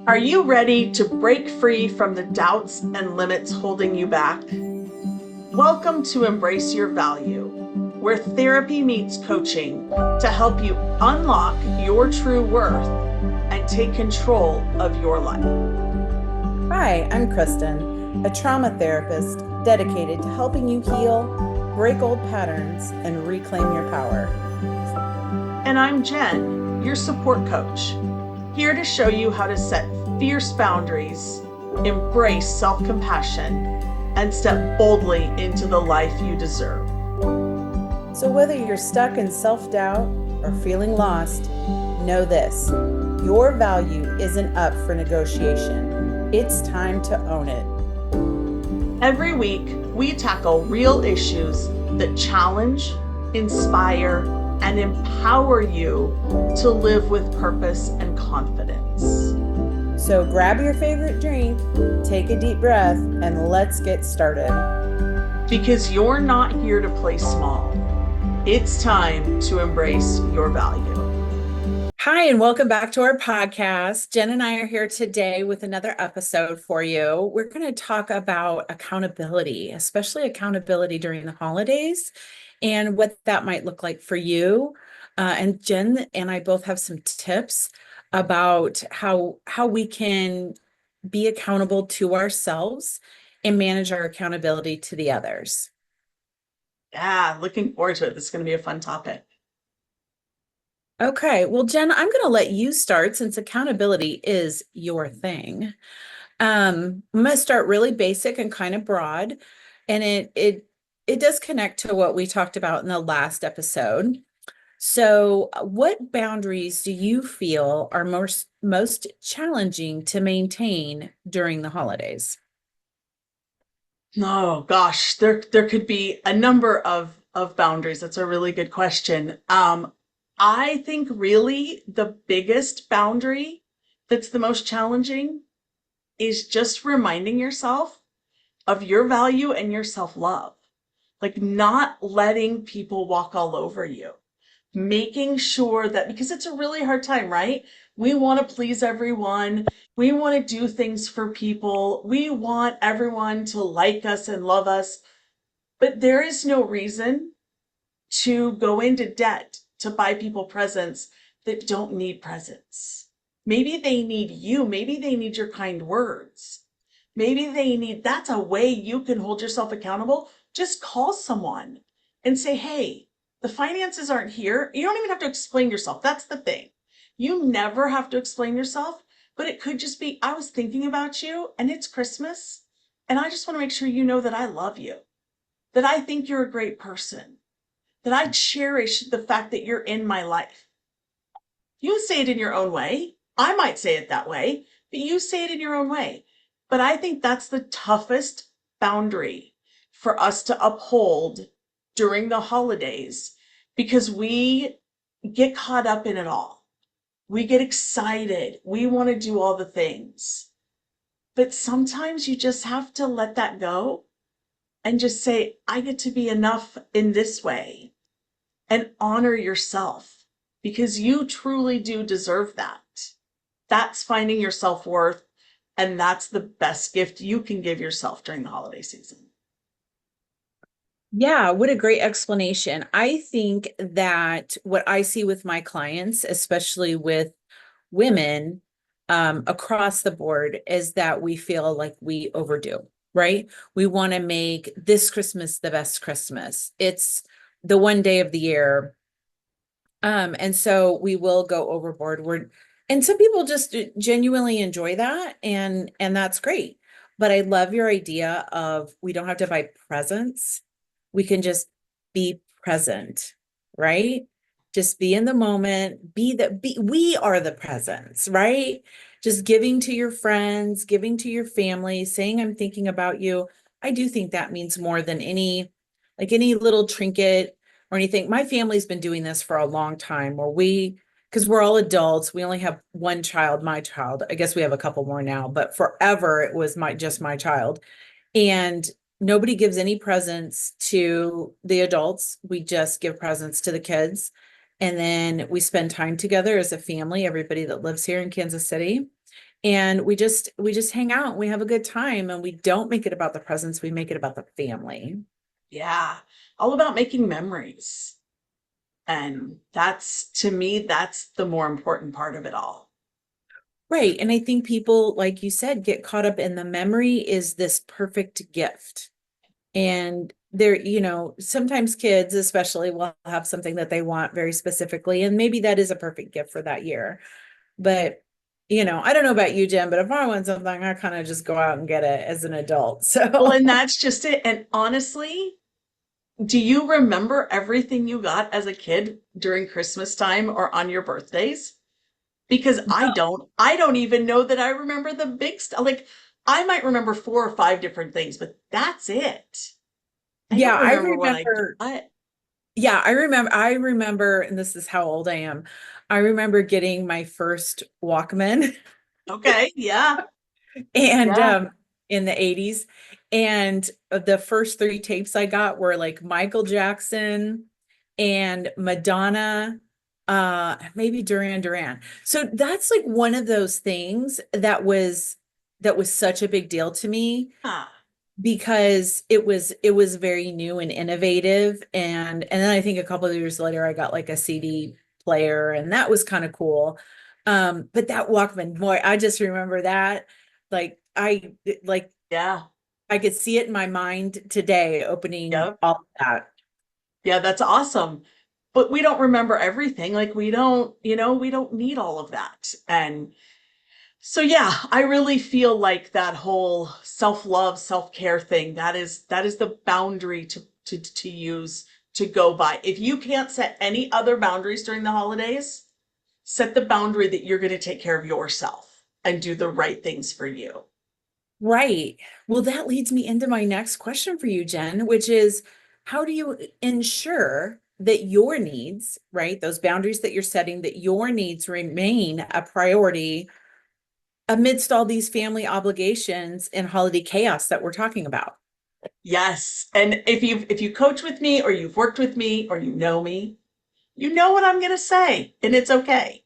Are you ready to break free from the doubts and limits holding you back? Welcome to Embrace Your Value, where therapy meets coaching to help you unlock your true worth and take control of your life. Hi, I'm Kristen, a trauma therapist dedicated to helping you heal, break old patterns, and reclaim your power. And I'm Jen, your support coach, here to show you how to set fierce boundaries, embrace self-compassion, and step boldly into the life you deserve. So, whether you're stuck in self doubt or feeling lost, know this: your value isn't up for negotiation. It's time to own it. Every week, we tackle real issues that challenge, inspire, and empower you to live with purpose and confidence. So, grab your favorite drink, take a deep breath, and let's get started. Because you're not here to play small. It's time to embrace your value. Hi, and welcome back to our podcast. Jen and I are here today with another episode for you. We're going to talk about accountability, especially accountability during the holidays and what that might look like for you. And Jen and I both have some tips about how we can be accountable to ourselves and manage our accountability to the others. Yeah, looking forward to it. This is going to be a fun topic. Okay, well, Jen, I'm going to let you start since accountability is your thing. I'm going to start really basic and kind of broad, and it does connect to what we talked about in the last episode. So, what boundaries do you feel are most challenging to maintain during the holidays? Oh gosh, there could be a number of boundaries. That's a really good question. I think really the biggest boundary that's the most challenging is just reminding yourself of your value and your self-love. Like not letting people walk all over you. Making sure that, because it's a really hard time, right? We want to please everyone. We want to do things for people. We want everyone to like us and love us. But there is no reason to go into debt to buy people presents that don't need presents. Maybe they need you. Maybe they need your kind words. Maybe they need, that's a way you can hold yourself accountable. Just call someone and say, hey, the finances aren't here. You don't even have to explain yourself. That's the thing. You never have to explain yourself, but it could just be, I was thinking about you and it's Christmas. And I just want to make sure you know that I love you, that I think you're a great person, that I cherish the fact that you're in my life. You say it in your own way. I might say it that way, but you say it in your own way. But I think that's the toughest boundary for us to uphold during the holidays because we get caught up in it all. We get excited. We want to do all the things. But sometimes you just have to let that go and just say, I get to be enough in this way and honor yourself because you truly do deserve that. That's finding your self-worth, and that's the best gift you can give yourself during the holiday season. Yeah, what a great explanation. I think that what I see with my clients, especially with women across the board, is that we feel like we overdo, right? We want to make this Christmas the best Christmas. It's the one day of the year. And so we will go overboard. And some people just genuinely enjoy that, and that's great. But I love your idea of we don't have to buy presents. We can just be present, right? Just be in the moment, we are the presents, right? Just giving to your friends, giving to your family, saying I'm thinking about you. I do think that means more than any little trinket or anything. My family's been doing this for a long time because we're all adults. We only have one child, my child. I guess we have a couple more now, but forever it was just my child. And nobody gives any presents to the adults. We just give presents to the kids. And then we spend time together as a family, everybody that lives here in Kansas City. and we just hang out and we have a good time, and we don't make it about the presents, we make it about the family. Yeah. All about making memories. And that's, to me, that's the more important part of it all. Right. And I think people, like you said, get caught up in the memory is this perfect gift. And there, sometimes kids especially will have something that they want very specifically, and maybe that is a perfect gift for that year. But I don't know about you, Jen, but if I want something, I kind of just go out and get it as an adult. Well, So and that's just it. And honestly, do you remember everything you got as a kid during Christmas time or on your birthdays? Because I don't. I don't even know that I remember the big stuff. Like, I might remember 4 or 5 different things, but that's it. I yeah, don't remember what I got. I remember, and this is how old I am. I remember getting my first Walkman Okay. Yeah. and Yeah. in the 80s. And the first three tapes I got were like Michael Jackson and Madonna, maybe Duran Duran. So that's like one of those things that was such a big deal to me, Ah, because it was very new and innovative. And then I think a couple of years later I got like a CD player, and that was kind of cool. But that Walkman, boy, I just remember that. like I like yeah. I could see it in my mind today, opening Yep. all of that. Yeah, that's awesome. But we don't remember everything. Like, we don't, we don't need all of that. And so, yeah, I really feel like that whole self-love, self-care thing, that is the boundary to use, to go by. If you can't set any other boundaries during the holidays, set the boundary that you're going to take care of yourself and do the right things for you. Right. Well, that leads me into my next question for you, Jen, which is, how do you ensure that your needs, right, those boundaries that you're setting, that your needs remain a priority amidst all these family obligations and holiday chaos that we're talking about? Yes. And if you coach with me or you've worked with me or you know what I'm going to say, and it's okay.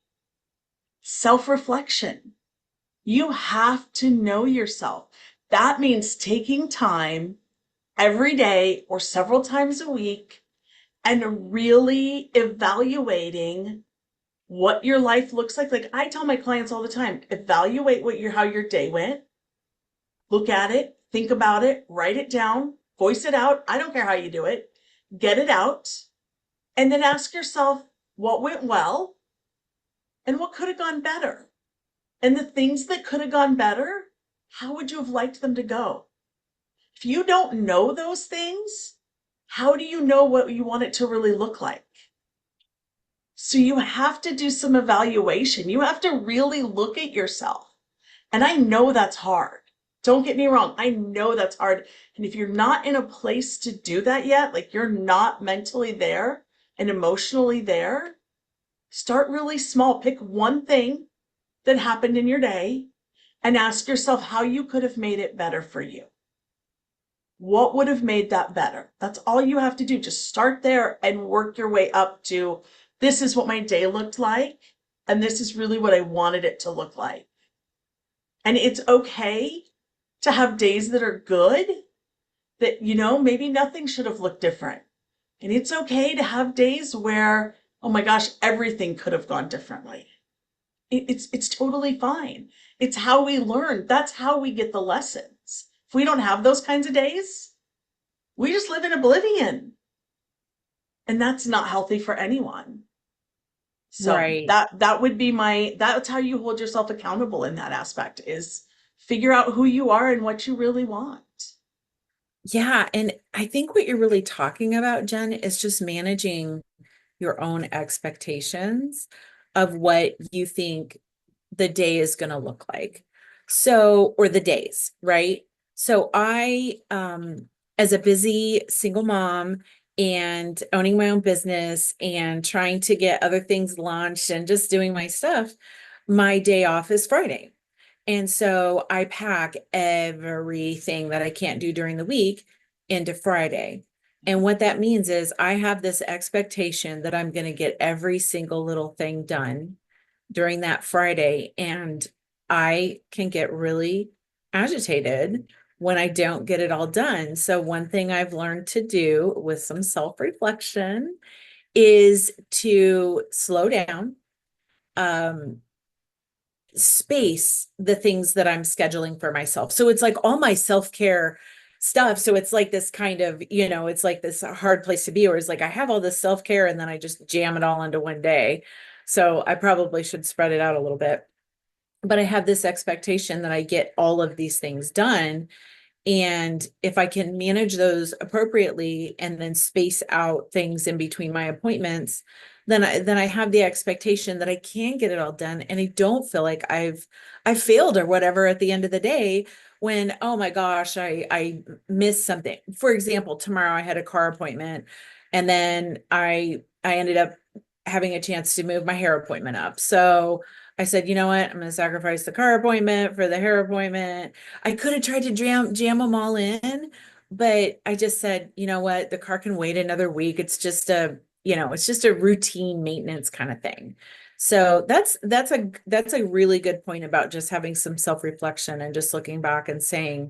Self-reflection. You have to know yourself. That means taking time every day or several times a week and really evaluating what your life looks like. Like, I tell my clients all the time, evaluate how your day went. Look at it, think about it, write it down, voice it out. I don't care how you do it. Get it out, and then ask yourself what went well and what could have gone better. And the things that could have gone better, how would you have liked them to go? If you don't know those things, how do you know what you want it to really look like? So you have to do some evaluation. You have to really look at yourself. And I know that's hard. Don't get me wrong. I know that's hard. And if you're not in a place to do that yet, like you're not mentally there and emotionally there, start really small. Pick one thing that happened in your day and ask yourself how you could have made it better for you. What would have made that better? That's all you have to do. Just start there and work your way up to, this is what my day looked like, and this is really what I wanted it to look like. And it's okay to have days that are good, that, maybe nothing should have looked different. And it's okay to have days where, oh my gosh, everything could have gone differently. It's totally fine. It's how we learn. That's how we get the lessons. If we don't have those kinds of days, we just live in oblivion. And that's not healthy for anyone. So Right. that would be that's how you hold yourself accountable in that aspect, is figure out who you are and what you really want. Yeah. And I think what you're really talking about, Jen, is just managing your own expectations of what you think the day is going to look like. So, or the days, right? So as a busy single mom and owning my own business and trying to get other things launched and just doing my stuff, my day off is Friday. And so I pack everything that I can't do during the week into Friday. And what that means is I have this expectation that I'm going to get every single little thing done during that Friday. And I can get really agitated when I don't get it all done. So one thing I've learned to do with some self-reflection is to slow down, um, space the things that I'm scheduling for myself. So it's like all my self-care stuff. So it's like this kind of, it's like this hard place to be, or it's like I have all this self-care and then I just jam it all into one day. So I probably should spread it out a little bit. But I have this expectation that I get all of these things done. And if I can manage those appropriately and then space out things in between my appointments, then I have the expectation that I can get it all done and I don't feel like I failed or whatever at the end of the day when, oh my gosh, I missed something. For example, tomorrow I had a car appointment and then I ended up having a chance to move my hair appointment up. So I said, you know what? I'm going to sacrifice the car appointment for the hair appointment. I could have tried to jam them all in, but I just said, you know what? The car can wait another week. It's just a routine maintenance kind of thing. So that's a really good point about just having some self-reflection and just looking back and saying,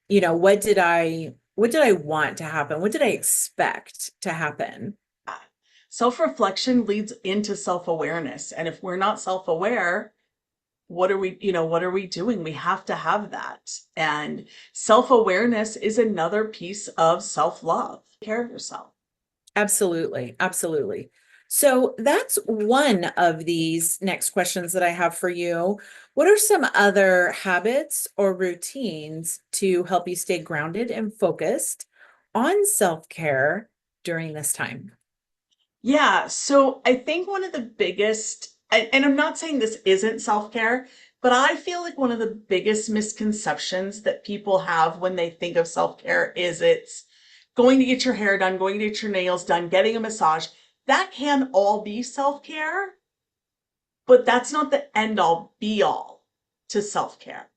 what did I want to happen? What did I expect to happen? Self-reflection leads into self-awareness. And if we're not self-aware, what are we doing? We have to have that. And self-awareness is another piece of self-love. Take care of yourself. Absolutely. Absolutely. So that's one of these next questions that I have for you. What are some other habits or routines to help you stay grounded and focused on self-care during this time? Yeah, so I think one of the biggest, and I'm not saying this isn't self-care, but I feel like one of the biggest misconceptions that people have when they think of self-care is it's going to get your hair done, going to get your nails done, getting a massage. That can all be self-care, but that's not the end all be all to self-care.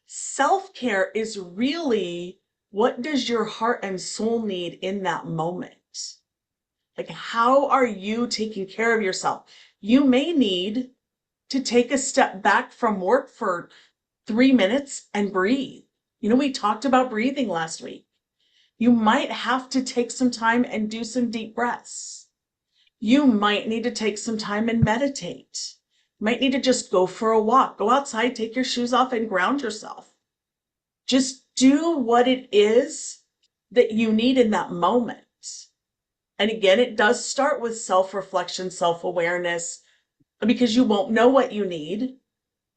Self-care is really, what does your heart and soul need in that moment? Like, how are you taking care of yourself? You may need to take a step back from work for 3 minutes and breathe. We talked about breathing last week. You might have to take some time and do some deep breaths. You might need to take some time and meditate. You might need to just go for a walk, go outside, take your shoes off, and ground yourself. Just do what it is that you need in that moment. And again, it does start with self-reflection, self-awareness, because you won't know what you need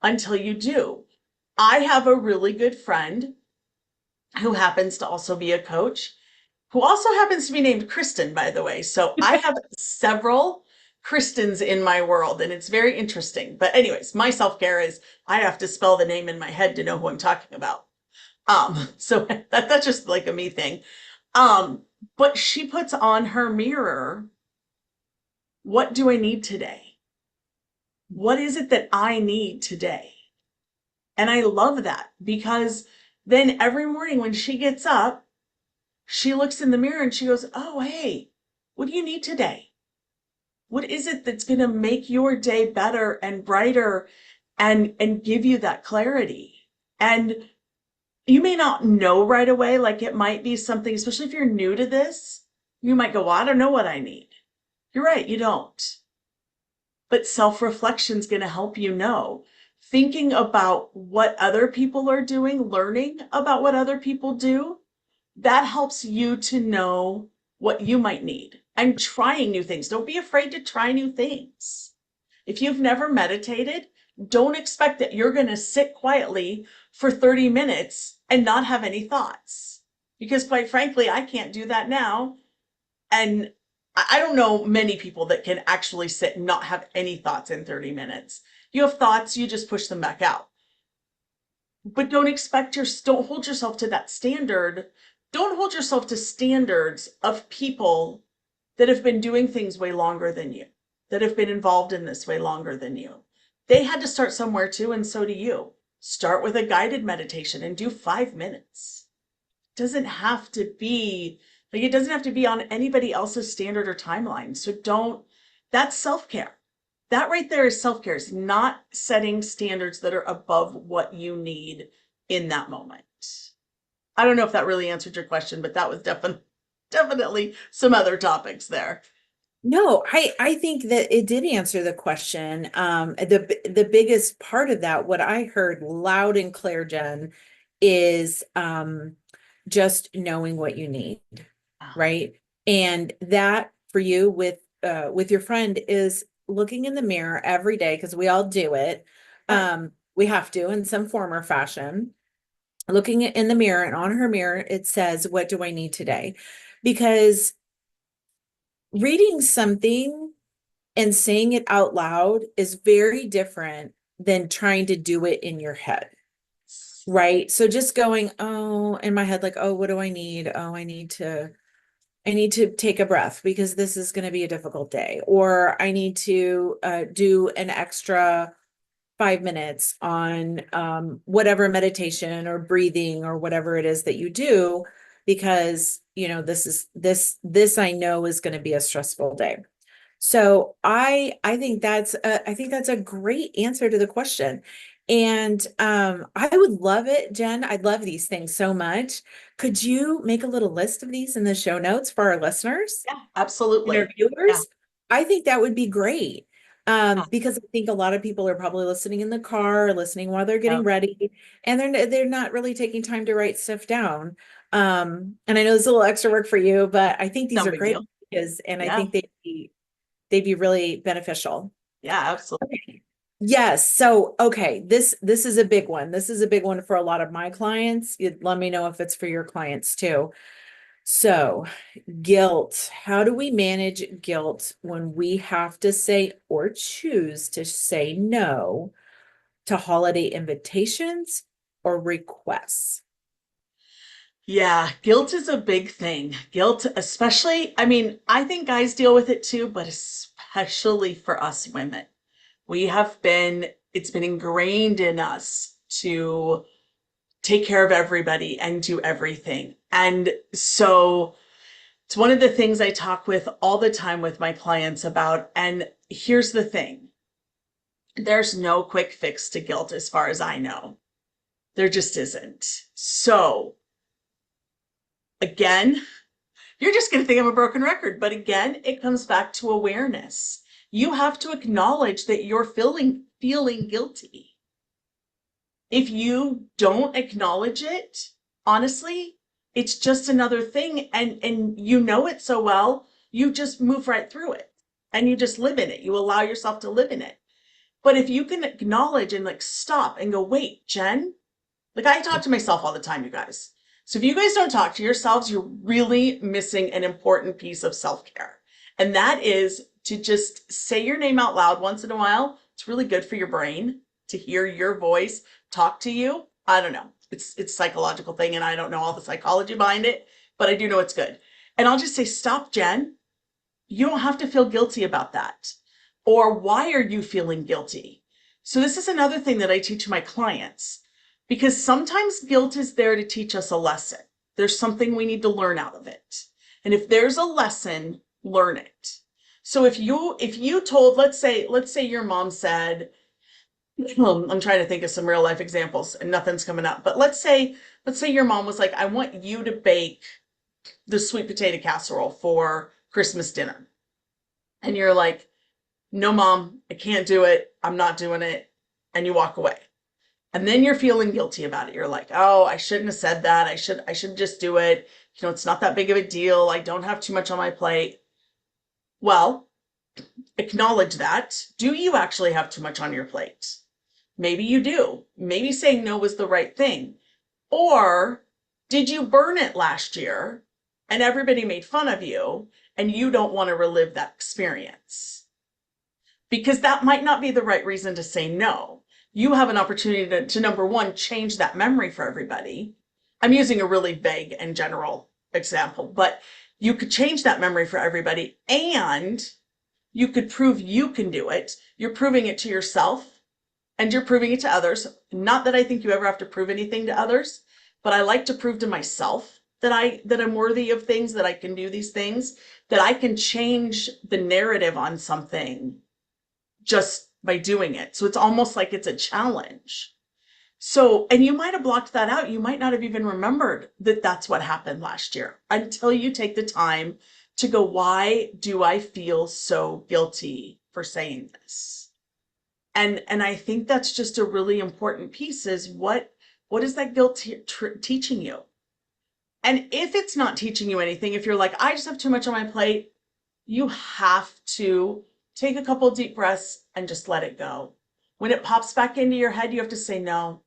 until you do. I have a really good friend who happens to also be a coach, who also happens to be named Kristen, by the way. So I have several Kristens in my world, and it's very interesting. But anyways, my self-care is I have to spell the name in my head to know who I'm talking about. So that's just like a me thing. Um, but she puts on her mirror, what do I need today? What is it that I need today? And I love that because then every morning when she gets up, she looks in the mirror and she goes, oh, hey, what do you need today? What is it that's going to make your day better and brighter and give you that clarity? And you may not know right away, like it might be something, especially if you're new to this, you might go, well, I don't know what I need. You're right, you don't. But self-reflection is going to help you know. Thinking about what other people are doing, learning about what other people do, that helps you to know what you might need and trying new things. Don't be afraid to try new things. If you've never meditated, don't expect that you're going to sit quietly for 30 minutes and not have any thoughts. Because quite frankly, I can't do that now. And I don't know many people that can actually sit and not have any thoughts in 30 minutes. You have thoughts, you just push them back out. But don't hold yourself to that standard. Don't hold yourself to standards of people that have been doing things way longer than you, that have been involved in this way longer than you. They had to start somewhere too, and so do you. Start with a guided meditation and do 5 minutes. Doesn't have to be it doesn't have to be on anybody else's standard or timeline. So don't, that's self-care. that right there is self-care. It's not setting standards that are above what you need in that moment. I don't know if that really answered your question, but that was definitely some other topics there. No, I think that it did answer the question. The biggest part of that, what I heard loud and clear, Jen, is just knowing what you need, right? And that for you with your friend is looking in the mirror every day because we all do it. Right. We have to in some form or fashion. Looking in the mirror, and on her mirror it says, "What do I need today?" Because reading something and saying it out loud is very different than trying to do it in your head. Right. So just going, oh, in my head, like, oh, what do I need? Oh, I need to take a breath because this is going to be a difficult day. Or I need to do an extra 5 minutes on whatever meditation or breathing or whatever it is that you do, because, this I know is going to be a stressful day. So I think that's a great answer to the question. And I would love it, Jen. I'd love these things so much. Could you make a little list of these in the show notes for our listeners Yeah, and our absolutely. Yeah. viewers? I think that would be great. Yeah. Because I think a lot of people are probably listening in the car, listening while they're Yeah. getting ready, and they're not really taking time to write stuff down. And I know it's a little extra work for you, but I think these No are big great deal. ideas, and I Yeah. think they'd be really beneficial. Yeah, absolutely. Okay. Yes. So, okay, this is a big one. This is a big one for a lot of my clients. Let me know if it's for your clients too. So, guilt. How do we manage guilt when we have to say or choose to say no to holiday invitations or requests? Yeah, guilt is a big thing. Guilt, especially, I mean, I think guys deal with it too, but especially for us women. It's been ingrained in us to take care of everybody and do everything. And so it's one of the things I talk with all the time with my clients about. And here's the thing, there's no quick fix to guilt as far as I know. There just isn't. So, again, you're just going to think I'm a broken record. But again, it comes back to awareness. You have to acknowledge that you're feeling guilty. If you don't acknowledge it, honestly, it's just another thing, and you know it so well, you just move right through it and you just live in it. You allow yourself to live in it. But if you can acknowledge and like stop and go, wait, Jen, like I talk to myself all the time, you guys. So if you guys don't talk to yourselves, you're really missing an important piece of self-care. And that is to just say your name out loud once in a while. It's really good for your brain to hear your voice talk to you. I don't know. It's a psychological thing and I don't know all the psychology behind it, but I do know it's good. And I'll just say, stop, Jen. You don't have to feel guilty about that. Or why are you feeling guilty? So this is another thing that I teach my clients, because sometimes guilt is there to teach us a lesson. There's something we need to learn out of it. And if there's a lesson, learn it. So if you told, let's say your mom said, I'm trying to think of some real life examples and nothing's coming up, but let's say your mom was like, I want you to bake the sweet potato casserole for Christmas dinner. And you're like, no, mom, I can't do it. I'm not doing it. And you walk away. And then you're feeling guilty about it. You're like, oh, I shouldn't have said that. I should just do it. It's not that big of a deal. I don't have too much on my plate. Well, acknowledge that. Do you actually have too much on your plate? Maybe you do. Maybe saying no was the right thing. Or did you burn it last year and everybody made fun of you and you don't want to relive that experience? Because that might not be the right reason to say no. You have an opportunity to number one, change that memory for everybody. I'm using a really vague and general example, but you could change that memory for everybody and you could prove you can do it. You're proving it to yourself and you're proving it to others. Not that I think you ever have to prove anything to others, but I like to prove to myself that I'm worthy of things, that I can do these things, that I can change the narrative on something just by doing it. So it's almost like it's a challenge. So, and you might have blocked that out. You might not have even remembered that that's what happened last year until you take the time to go, why do I feel so guilty for saying this? And I think that's just a really important piece is what is that guilt teaching you? And if it's not teaching you anything, if you're like, I just have too much on my plate, you have to take a couple deep breaths and just let it go. When it pops back into your head, you have to say, no,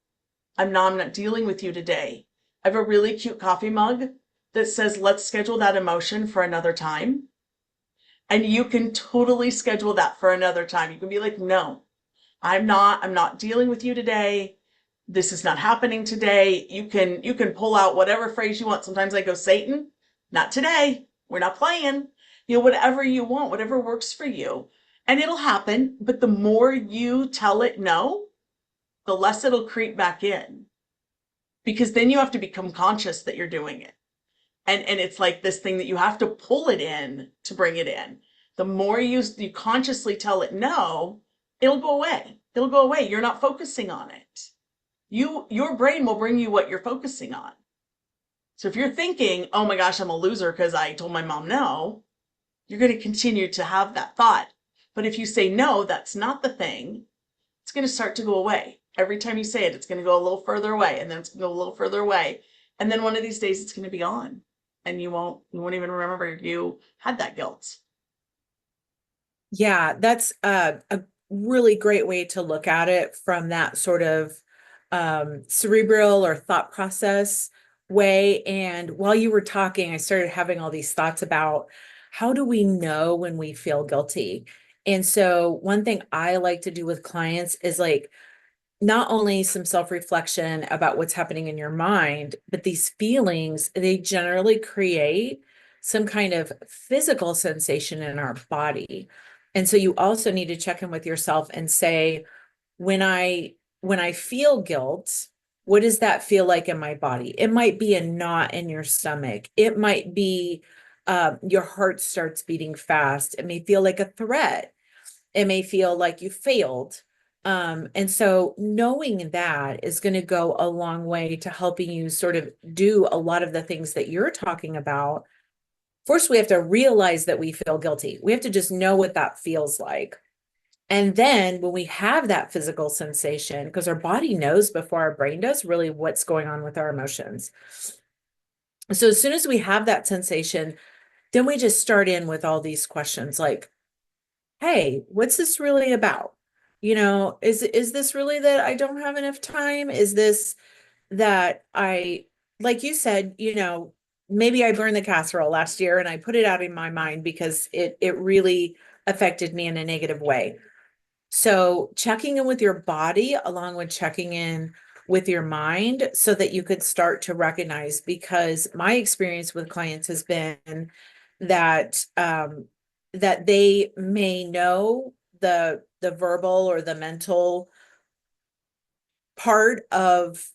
I'm not dealing with you today. I have a really cute coffee mug that says, let's schedule that emotion for another time. And you can totally schedule that for another time. You can be like, no, I'm not dealing with you today. This is not happening today. You can pull out whatever phrase you want. Sometimes I go, Satan, not today. We're not playing. You know, whatever you want, whatever works for you. And it'll happen, but the more you tell it no, the less it'll creep back in. Because then you have to become conscious that you're doing it. And it's like this thing that you have to pull it in to bring it in. The more you consciously tell it no, it'll go away. It'll go away. You're not focusing on it. Your brain will bring you what you're focusing on. So if you're thinking, oh my gosh, I'm a loser because I told my mom no, you're going to continue to have that thought. But if you say no, that's not the thing, it's going to start to go away. Every time you say it, it's going to go a little further away, and then it's going to go a little further away. And then one of these days it's going to be gone. And you won't even remember you had that guilt. Yeah, that's a really great way to look at it from that sort of cerebral or thought process way. And while you were talking, I started having all these thoughts about how do we know when we feel guilty? And so one thing I like to do with clients is like not only some self-reflection about what's happening in your mind, but these feelings, they generally create some kind of physical sensation in our body. And so you also need to check in with yourself and say, when I feel guilt, what does that feel like in my body? It might be a knot in your stomach. It might be your heart starts beating fast. It may feel like a threat. It may feel like you failed. And so knowing that is going to go a long way to helping you sort of do a lot of the things that you're talking about. First, we have to realize that we feel guilty. We have to just know what that feels like. And then when we have that physical sensation, because our body knows before our brain does really what's going on with our emotions. So as soon as we have that sensation, then we just start in with all these questions like, hey, what's this really about? You know, is this really that I don't have enough time? Is this that I, like you said, you know, maybe I burned the casserole last year and I put it out in my mind because it really affected me in a negative way. So checking in with your body along with checking in with your mind so that you could start to recognize, because my experience with clients has been that that they may know the verbal or the mental part of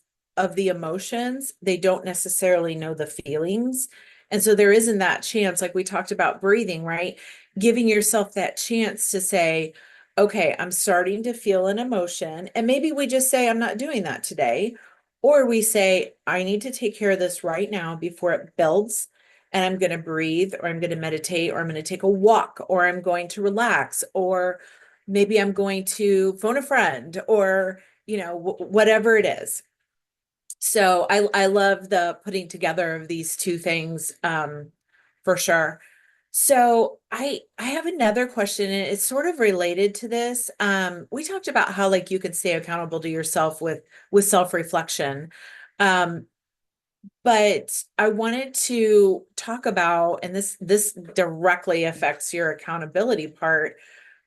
the emotions. They don't necessarily know the feelings. And so there isn't that chance, like we talked about breathing, right? Giving yourself that chance to say, okay, I'm starting to feel an emotion. And maybe we just say, I'm not doing that today. Or we say, I need to take care of this right now before it builds. And I'm going to breathe, or I'm going to meditate, or I'm going to take a walk, or I'm going to relax, or maybe I'm going to phone a friend, or you know, whatever it is. So I love the putting together of these two things for sure. So I have another question, and it's sort of related to this. We talked about how like you can stay accountable to yourself with self-reflection. Um, but I wanted to talk about, and this directly affects your accountability part,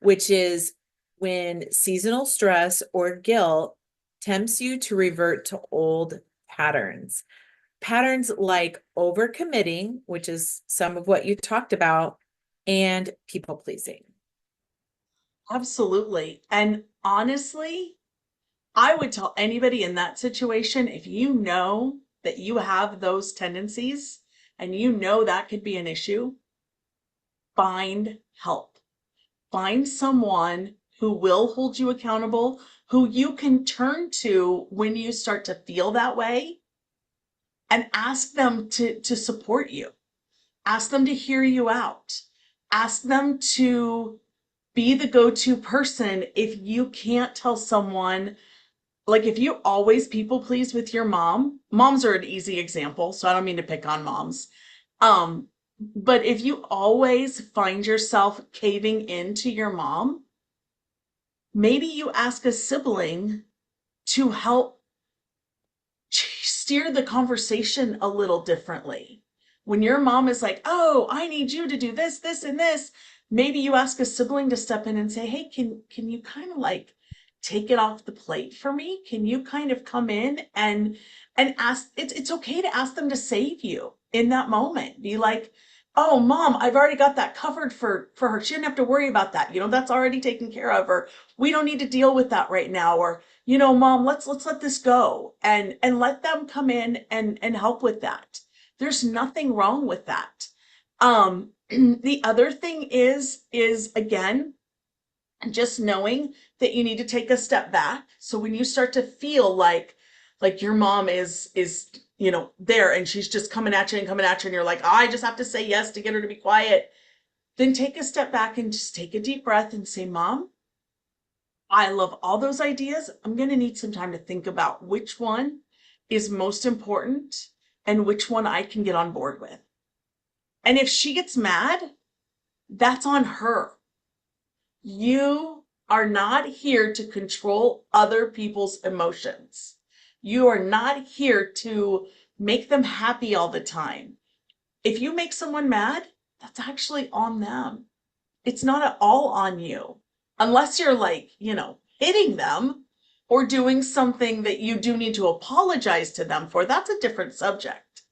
which is when seasonal stress or guilt tempts you to revert to old patterns. Patterns like overcommitting, which is some of what you talked about, and people pleasing. Absolutely. And honestly, I would tell anybody in that situation, if you know that you have those tendencies and you know that could be an issue, find help. Find someone who will hold you accountable, who you can turn to when you start to feel that way, and ask them to support you. Ask them to hear you out. Ask them to be the go-to person if you can't tell someone, like if you always people please with your mom. Moms are an easy example, so I don't mean to pick on moms. Um, but if you always find yourself caving into your mom, maybe you ask a sibling to help steer the conversation a little differently. When your mom is like, "Oh, I need you to do this, this, and this," maybe you ask a sibling to step in and say, "Hey, can you kind of like take it off the plate for me? Can you kind of come in and ask?" It's okay to ask them to save you in that moment. Be like, "Oh, mom, I've already got that covered for her. She didn't have to worry about that. You know, that's already taken care of, or we don't need to deal with that right now, or you know, mom, let's let this go," and let them come in and help with that. There's nothing wrong with that. The other thing is again, just knowing that you need to take a step back. So when you start to feel like your mom is you know there and she's just coming at you and coming at you and you're like, "Oh, I just have to say yes to get her to be quiet," then take a step back and just take a deep breath and say, "Mom, I love all those ideas. I'm going to need some time to think about which one is most important and which one I can get on board with." And if she gets mad, that's on her. You are not here to control other people's emotions. You are not here to make them happy all the time. If you make someone mad, that's actually on them. It's not at all on you. Unless you're like, you know, hitting them or doing something that you do need to apologize to them for. That's a different subject.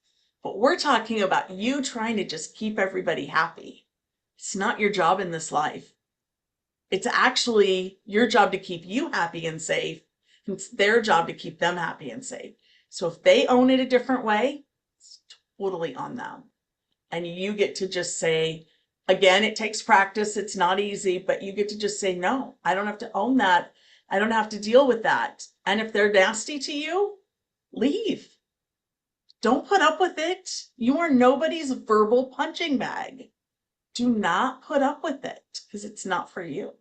But we're talking about you trying to just keep everybody happy. It's not your job in this life. It's actually your job to keep you happy and safe. It's their job to keep them happy and safe. So if they own it a different way, it's totally on them. And you get to just say, again, it takes practice, it's not easy, but you get to just say, "No, I don't have to own that. I don't have to deal with that." And if they're nasty to you, leave. Don't put up with it. You are nobody's verbal punching bag. Do not put up with it because it's not for you.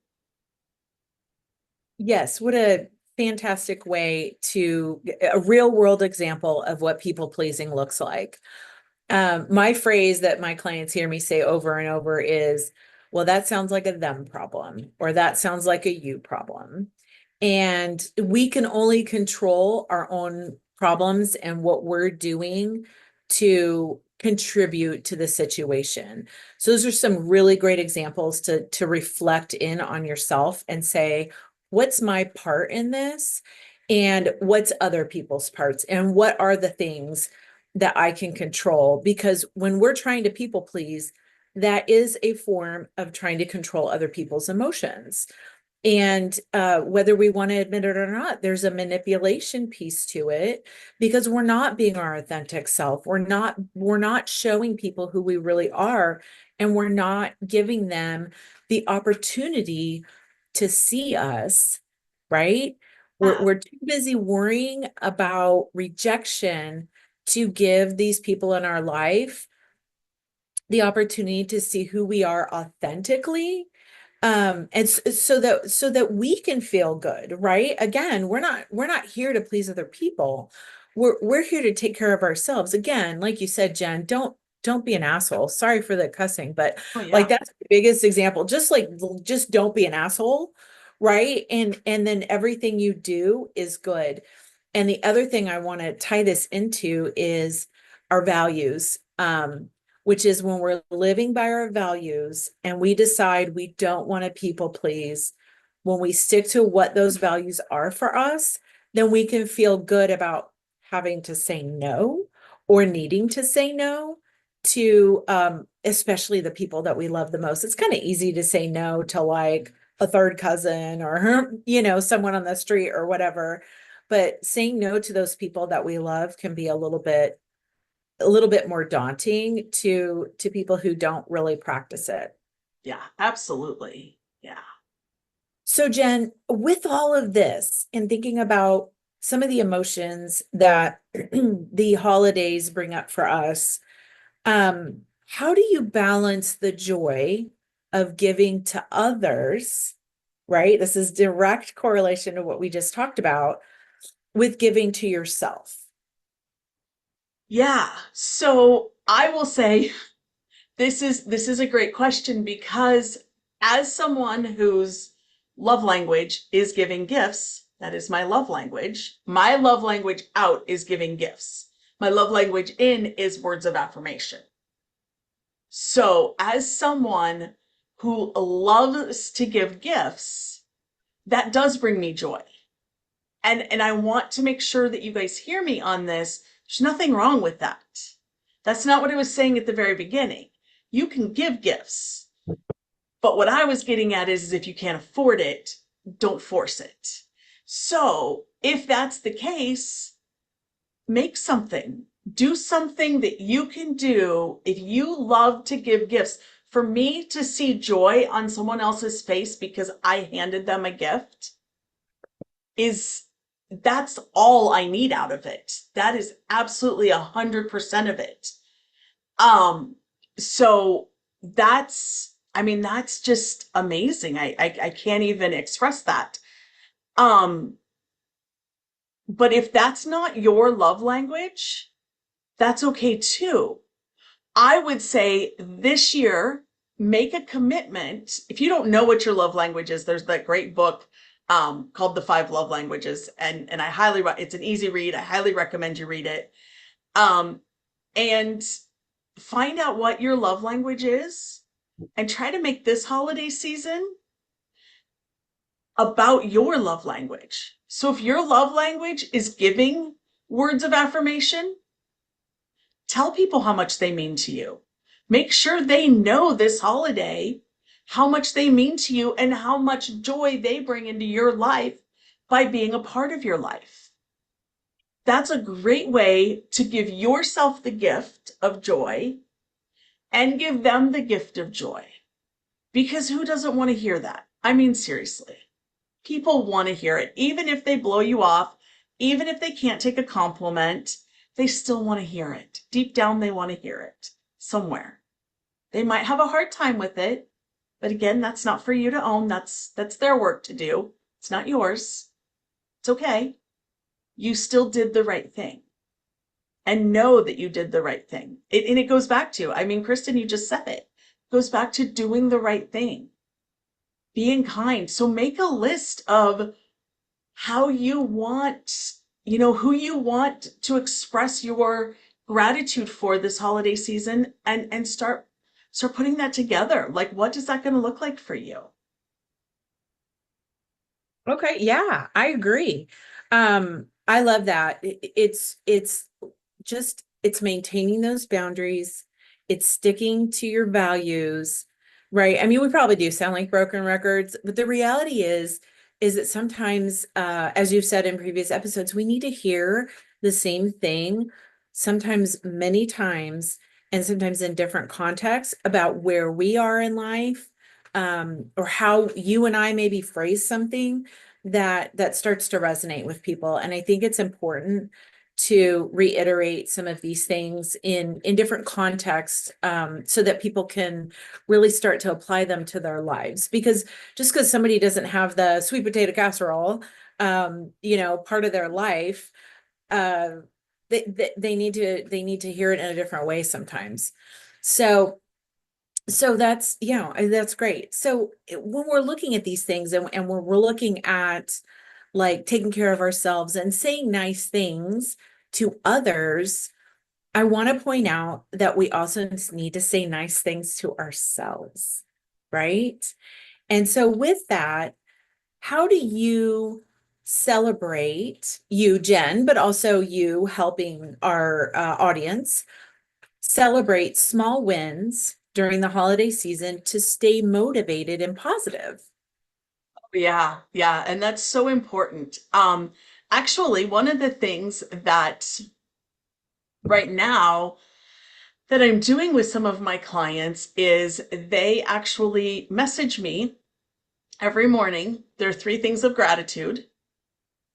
Yes, what a fantastic way to a real world example of what people pleasing looks like. My phrase that my clients hear me say over and over is, "Well, that sounds like a them problem," or "That sounds like a you problem." And we can only control our own problems and what we're doing to contribute to the situation. So those are some really great examples to reflect in on yourself and say, what's my part in this? And what's other people's parts? And what are the things that I can control? Because when we're trying to people please, that is a form of trying to control other people's emotions. And whether we want to admit it or not, there's a manipulation piece to it because we're not being our authentic self. We're not showing people who we really are, and we're not giving them the opportunity to see us, right? We're Yeah. we're too busy worrying about rejection to give these people in our life the opportunity to see who we are authentically, and so that we can feel good, right? Again, we're not here to please other people. We're here to take care of ourselves. Again, like you said, Jen, don't be an asshole. Sorry for the cussing, but Oh like yeah. that's the biggest example. Just don't be an asshole, right? And then everything you do is good. And the other thing I want to tie this into is our values. Which is when we're living by our values and we decide we don't want to people please, when we stick to what those values are for us, then we can feel good about having to say no or needing to say no to especially the people that we love the most. It's kind of easy to say no to like a third cousin or someone on the street or whatever, but saying no to those people that we love can be a little bit more daunting to people who don't really practice it. Yeah, absolutely. Yeah. So, Jen, with all of this and thinking about some of the emotions that the holidays bring up for us, how do you balance the joy of giving to others, right? This is direct correlation to what we just talked about with giving to yourself. Yeah. So I will say this is a great question because as someone whose love language is giving gifts, that is my love language. My love language out is giving gifts. My love language in is words of affirmation. So, as someone who loves to give gifts, that does bring me joy. And I want to make sure that you guys hear me on this. There's nothing wrong with that. That's not what I was saying at the very beginning. You can give gifts, but what I was getting at is if you can't afford it, don't force it. So, if that's the case, make something. Do something that you can do if you love to give gifts. For me to see joy on someone else's face because I handed them a gift is that's all I need out of it. That is absolutely 100% of it. Um, so that's just amazing. I can't even express that. Um, but if that's not your love language, that's okay too. I would say this year, make a commitment. If you don't know what your love language is, there's that great book called The Five Love Languages, and I highly it's an easy read. I highly recommend you read it. Um, and find out what your love language is, and try to make this holiday season about your love language. So if your love language is giving words of affirmation, tell people how much they mean to you. Make sure they know this holiday how much they mean to you and how much joy they bring into your life by being a part of your life. That's a great way to give yourself the gift of joy and give them the gift of joy. Because who doesn't want to hear that? I mean, seriously, people want to hear it. Even if they blow you off, even if they can't take a compliment, they still want to hear it. Deep down, they want to hear it somewhere. They might have a hard time with it, but again, that's not for you to own. That's their work to do. It's not yours. It's okay. You still did the right thing. And know that you did the right thing. And it goes back to, I mean, Kristen, you just said it. It goes back to doing the right thing, being kind. So make a list of how you want, who you want to express your gratitude for this holiday season, and start putting that together. Like, what is that going to look like for you? Okay, yeah, I agree. I love that. It's just it's maintaining those boundaries. It's sticking to your values, right? I mean, we probably do sound like broken records, but the reality is that sometimes, as you've said in previous episodes, we need to hear the same thing, sometimes many times, and sometimes in different contexts about where we are in life, or how you and I maybe phrase something that starts to resonate with people. And I think it's important to reiterate some of these things in different contexts, so that people can really start to apply them to their lives. Because just because somebody doesn't have the sweet potato casserole, part of their life, uh, they need to hear it in a different way sometimes. So that's, that's great. So when we're looking at these things, and when we're looking at like taking care of ourselves and saying nice things to others, I want to point out that we also need to say nice things to ourselves, right? And so with that, how do you celebrate, you, Jen, but also you helping our audience celebrate small wins during the holiday season to stay motivated and positive? Yeah, yeah, and that's so important. Actually, one of the things that right now that I'm doing with some of my clients is they actually message me Every morning, there are three things of gratitude,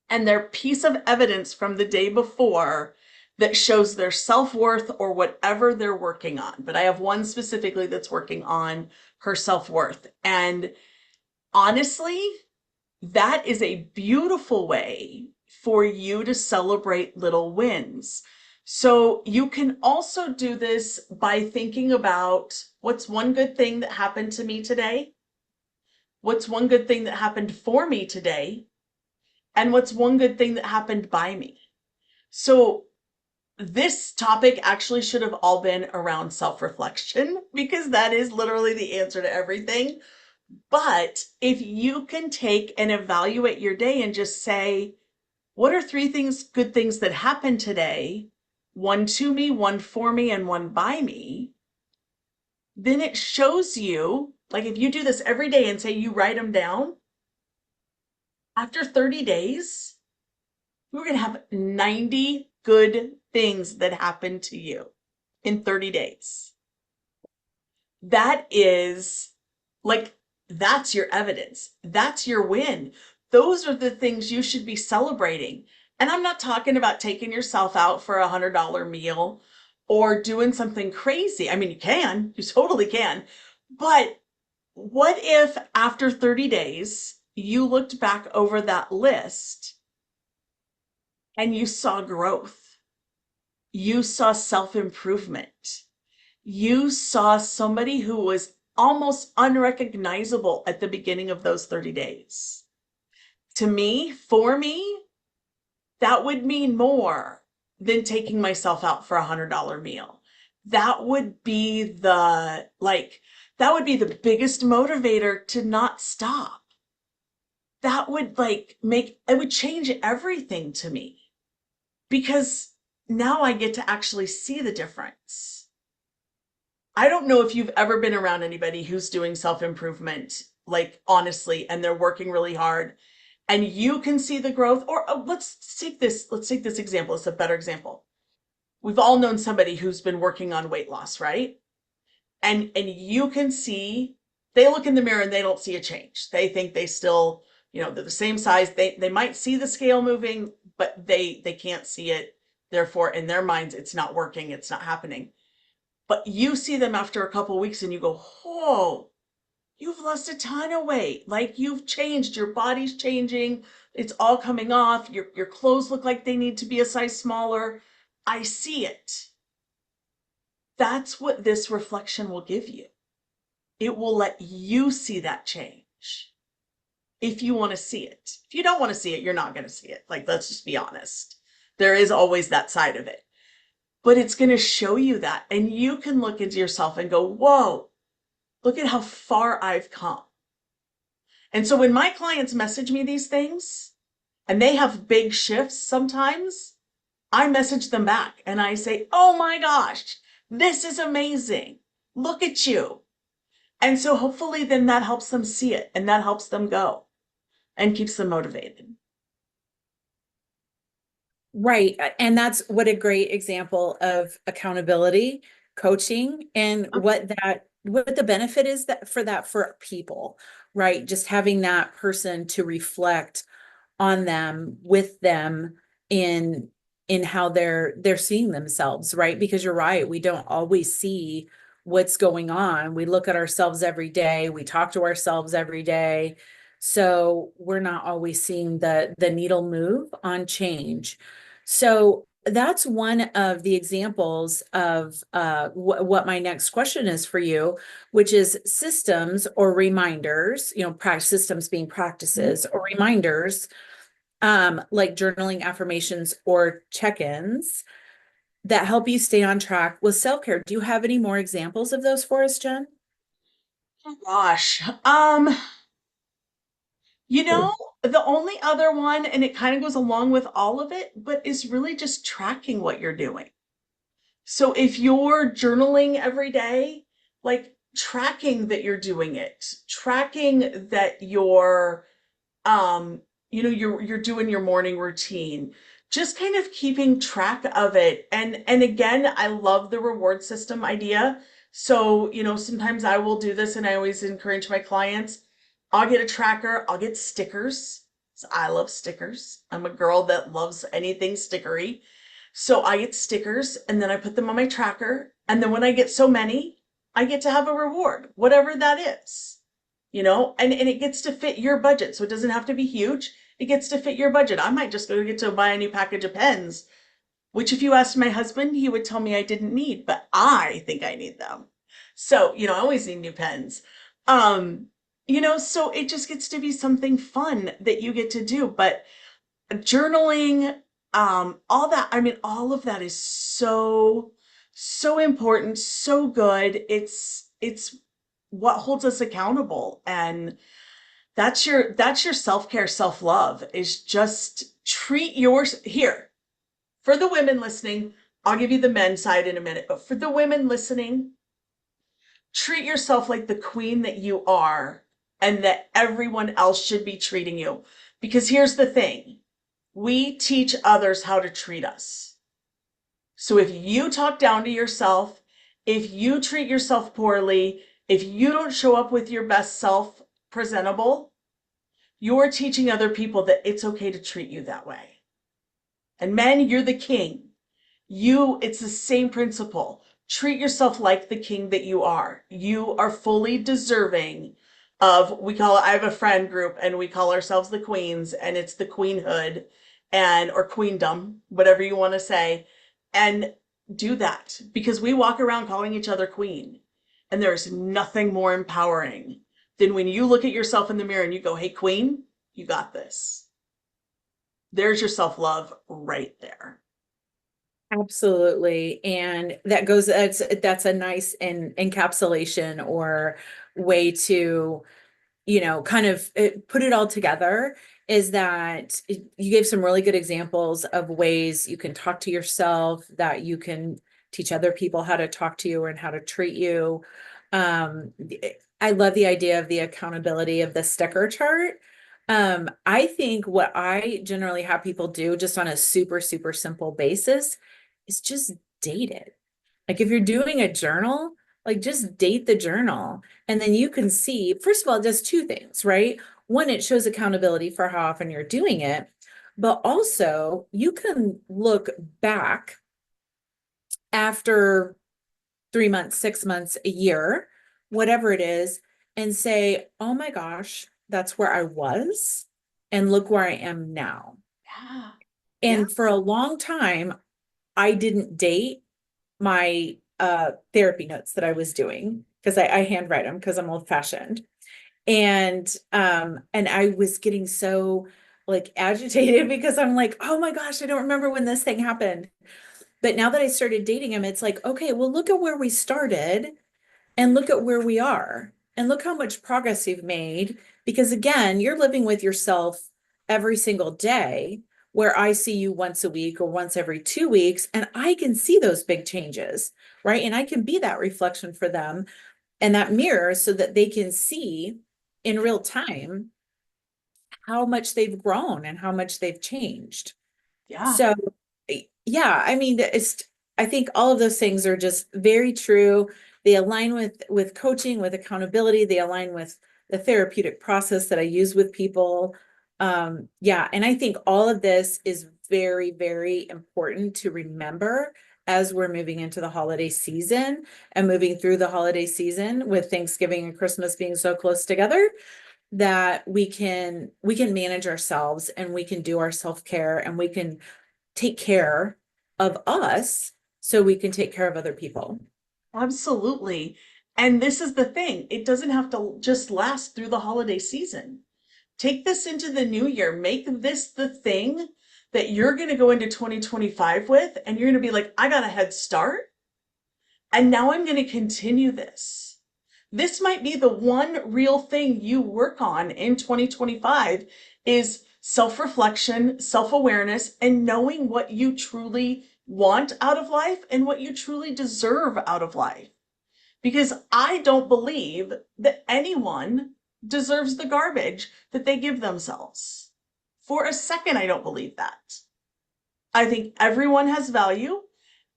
and they're piece of evidence from the day before that shows their self-worth or whatever they're working on. But I have one specifically that's working on her self-worth. And honestly, that is a beautiful way for you to celebrate little wins. So you can also do this by thinking about what's one good thing that happened to me today? What's one good thing that happened for me today? And what's one good thing that happened by me? So this topic actually should have all been around self-reflection because that is literally the answer to everything. But if you can take and evaluate your day and just say, what are three things, good things that happened today? One to me, one for me, and one by me. Then it shows you, like if you do this every day and say you write them down, after 30 days, you're going to have 90 good things that happen to you in 30 days. That is like, that's your evidence. That's your win. Those are the things you should be celebrating. And I'm not talking about taking yourself out for $100 meal or doing something crazy. I mean, you totally can. But what if after 30 days, you looked back over that list and you saw growth? You saw self-improvement. You saw somebody who was almost unrecognizable at the beginning of those 30 days. To me, for me, that would mean more than taking myself out for $100 meal. That would be that would be the biggest motivator to not stop. That would it would change everything to me because now I get to actually see the difference. I don't know if you've ever been around anybody who's doing self-improvement, like honestly, and they're working really hard and you can see the growth. Or let's take this example. It's a better example. We've all known somebody who's been working on weight loss, right? And you can see they look in the mirror and they don't see a change. They think they still, they're the same size. They might see the scale moving, but they can't see it. Therefore, in their minds, it's not working, it's not happening. But you see them after a couple of weeks and you go, "Whoa, you've lost a ton of weight. Like you've changed, your body's changing, it's all coming off, your clothes look like they need to be a size smaller. I see it." That's what this reflection will give you. It will let you see that change if you want to see it. If you don't want to see it, you're not going to see it. Like, let's just be honest. There is always that side of it. But it's going to show you that. And you can look into yourself and go, whoa, look at how far I've come. And so when my clients message me these things and they have big shifts sometimes, I message them back and I say, oh my gosh, this is amazing. Look at you. And so hopefully then that helps them see it and that helps them go and keeps them motivated. Right. And that's what a great example of accountability, coaching, and what the benefit is that for people, right? Just having that person to reflect on them with them in how they're seeing themselves, right? Because you're right, we don't always see what's going on. We look at ourselves every day, we talk to ourselves every day. So we're not always seeing the needle move on change. So that's one of the examples of what my next question is for you, which is systems or reminders, practice systems being practices or reminders, like journaling, affirmations, or check-ins that help you stay on track with self-care. Do you have any more examples of those for us, Jen? Oh gosh. You know, the only other one, and it kind of goes along with all of it, but is really just tracking what you're doing. So if you're journaling every day, like tracking that you're doing it, tracking that um, you're doing your morning routine, just kind of keeping track of it. And again, I love the reward system idea. So, sometimes I will do this and I always encourage my clients. I'll get a tracker, I'll get stickers. So I love stickers. I'm a girl that loves anything stickery. So I get stickers and then I put them on my tracker. And then when I get so many, I get to have a reward, whatever that is. And it gets to fit your budget. So it doesn't have to be huge. It gets to fit your budget. I might just go get to buy a new package of pens, which if you asked my husband, he would tell me I didn't need, but I think I need them. So, I always need new pens. Um, so it just gets to be something fun that you get to do. But journaling, all that, I mean, all of that is so important, so good. It's what holds us accountable. And that's your self-care, self-love is just treat yours here. For the women listening, I'll give you the men's side in a minute, but for the women listening, treat yourself like the queen that you are and that everyone else should be treating you. Because here's the thing, we teach others how to treat us. So if you talk down to yourself, if you treat yourself poorly, if you don't show up with your best self presentable, you're teaching other people that it's okay to treat you that way. And men, you're the king. It's the same principle. Treat yourself like the king that you are. You are fully deserving of, I have a friend group and we call ourselves the queens, and it's the queenhood or queendom, whatever you want to say. And do that because we walk around calling each other queen. And there's nothing more empowering than when you look at yourself in the mirror and you go, hey, queen, you got this. There's your self love right there. Absolutely. And that's a nice encapsulation or way to, kind of put it all together, is that you gave some really good examples of ways you can talk to yourself, that you can teach other people how to talk to you and how to treat you. Um, I love the idea of the accountability of the sticker chart. I think what I generally have people do just on a super, super simple basis is just date it. Like if you're doing a journal, like just date the journal. And then you can see, first of all, it does two things, right? One, it shows accountability for how often you're doing it, but also you can look back after 3 months, 6 months, a year, whatever it is, and say, oh my gosh, that's where I was. And look where I am now. Yeah. Yeah. And for a long time, I didn't date my therapy notes that I was doing because I handwrite them because I'm old fashioned. And I was getting so like agitated because I'm like, oh my gosh, I don't remember when this thing happened. But now that I started dating him, it's like, okay, well, look at where we started and look at where we are and look how much progress you've made. Because again, you're living with yourself every single day, where I see you once a week or once every 2 weeks, and I can see those big changes, right? And I can be that reflection for them and that mirror so that they can see in real time how much they've grown and how much they've changed. Yeah. So, yeah, I mean, I think all of those things are just very true. They align with coaching, with accountability. They align with the therapeutic process that I use with people. Yeah, and I think all of this is very, very important to remember as we're moving into the holiday season and moving through the holiday season with Thanksgiving and Christmas being so close together, that we can manage ourselves and we can do our self-care and we can take care of us so we can take care of other people. Absolutely. And this is the thing, it doesn't have to just last through the holiday season. Take this into the new year. Make this the thing that you're going to go into 2025 with, and you're going to be like, I got a head start. And now I'm going to continue this. This might be the one real thing you work on in 2025 is self-reflection, self-awareness, and knowing what you truly want out of life and what you truly deserve out of life. Because I don't believe that anyone deserves the garbage that they give themselves. For a second, I don't believe that. I think everyone has value.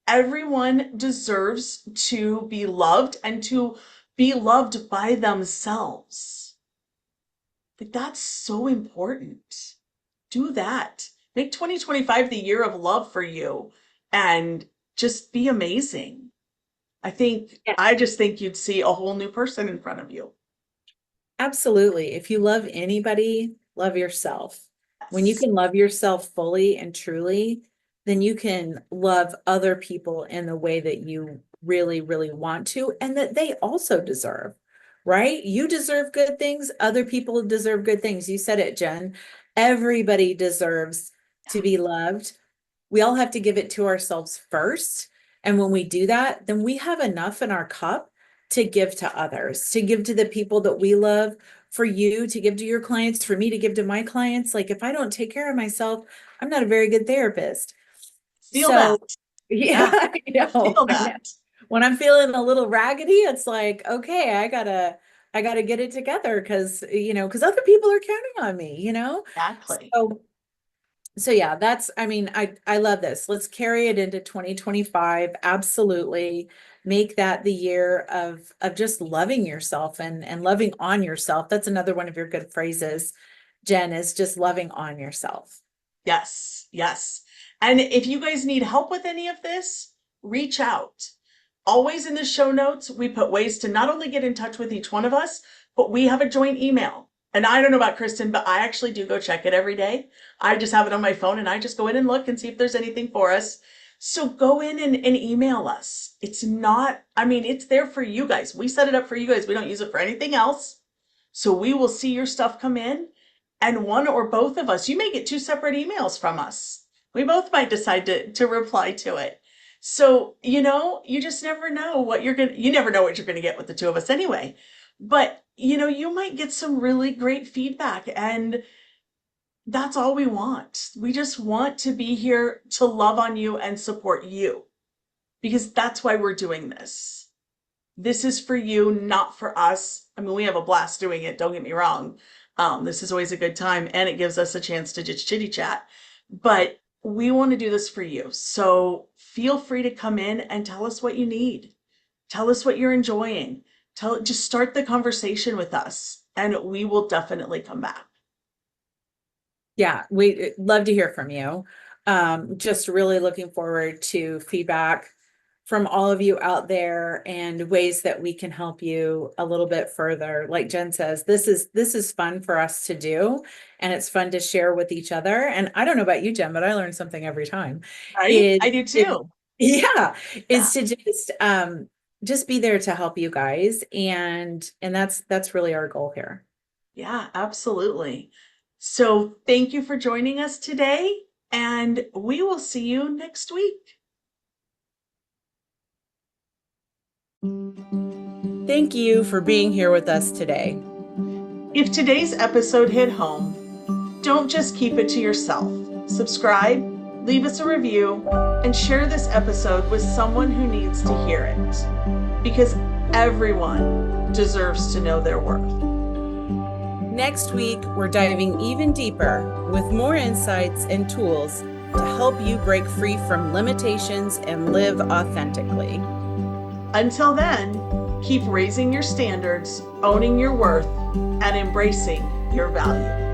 Everyone deserves to be loved and to be loved by themselves. Like, that's so important. Do that. Make 2025 the year of love for you and just be amazing. I just think you'd see a whole new person in front of you. Absolutely. If you love anybody, love yourself. When you Yes. can love yourself fully and truly, then you can love other people in the way that you really, really want to and that they also deserve, right? You deserve good things. Other people deserve good things. You said it, Jen. Everybody deserves to be loved. We all have to give it to ourselves first. And when we do that, then we have enough in our cup to give to others, to give to the people that we love, for you to give to your clients, for me to give to my clients. Like if I don't take care of myself, I'm not a very good therapist. Feel that. So yeah, Yeah. I know. Feel I know. that. When I'm feeling a little raggedy, it's like, okay, I gotta get it together because other people are counting on me. Exactly. So yeah, I mean, I love this. Let's carry it into 2025. Absolutely. Make that the year of just loving yourself and loving on yourself. That's another one of your good phrases, Jen, is just loving on yourself. Yes, yes. And if you guys need help with any of this, reach out. Always in the show notes, we put ways to not only get in touch with each one of us, but we have a joint email. And I don't know about Kristen, but I actually do go check it every day. I just have it on my phone and I just go in and look and see if there's anything for us. So go in and email us. It's not, I mean, it's there for you guys. We set it up for you guys. We don't use it for anything else. So we will see your stuff come in, and one or both of us, you may get two separate emails from us. We both might decide to reply to it. So, you just never know you never know what you're going to get with the two of us anyway. But, you might get some really great feedback, and that's all we want. We just want to be here to love on you and support you because that's why we're doing this. This is for you, not for us. I mean, we have a blast doing it, don't get me wrong. This is always a good time and it gives us a chance to just chitty chat. But we want to do this for you. So feel free to come in and tell us what you need. Tell us what you're enjoying. Just start the conversation with us and we will definitely come back. Yeah, we love to hear from you. Just really looking forward to feedback from all of you out there and ways that we can help you a little bit further. Like Jen says, this is fun for us to do, and it's fun to share with each other. And I don't know about you, Jen, but I learn something every time. Right? Is I do is too. yeah, Yeah. is to just be there to help you guys, and that's really our goal here. Yeah, absolutely. So thank you for joining us today, and we will see you next week. Thank you for being here with us today. If today's episode hit home, don't just keep it to yourself. Subscribe, leave us a review, and share this episode with someone who needs to hear it. Because everyone deserves to know their worth. Next week, we're diving even deeper with more insights and tools to help you break free from limitations and live authentically. Until then, keep raising your standards, owning your worth, and embracing your value.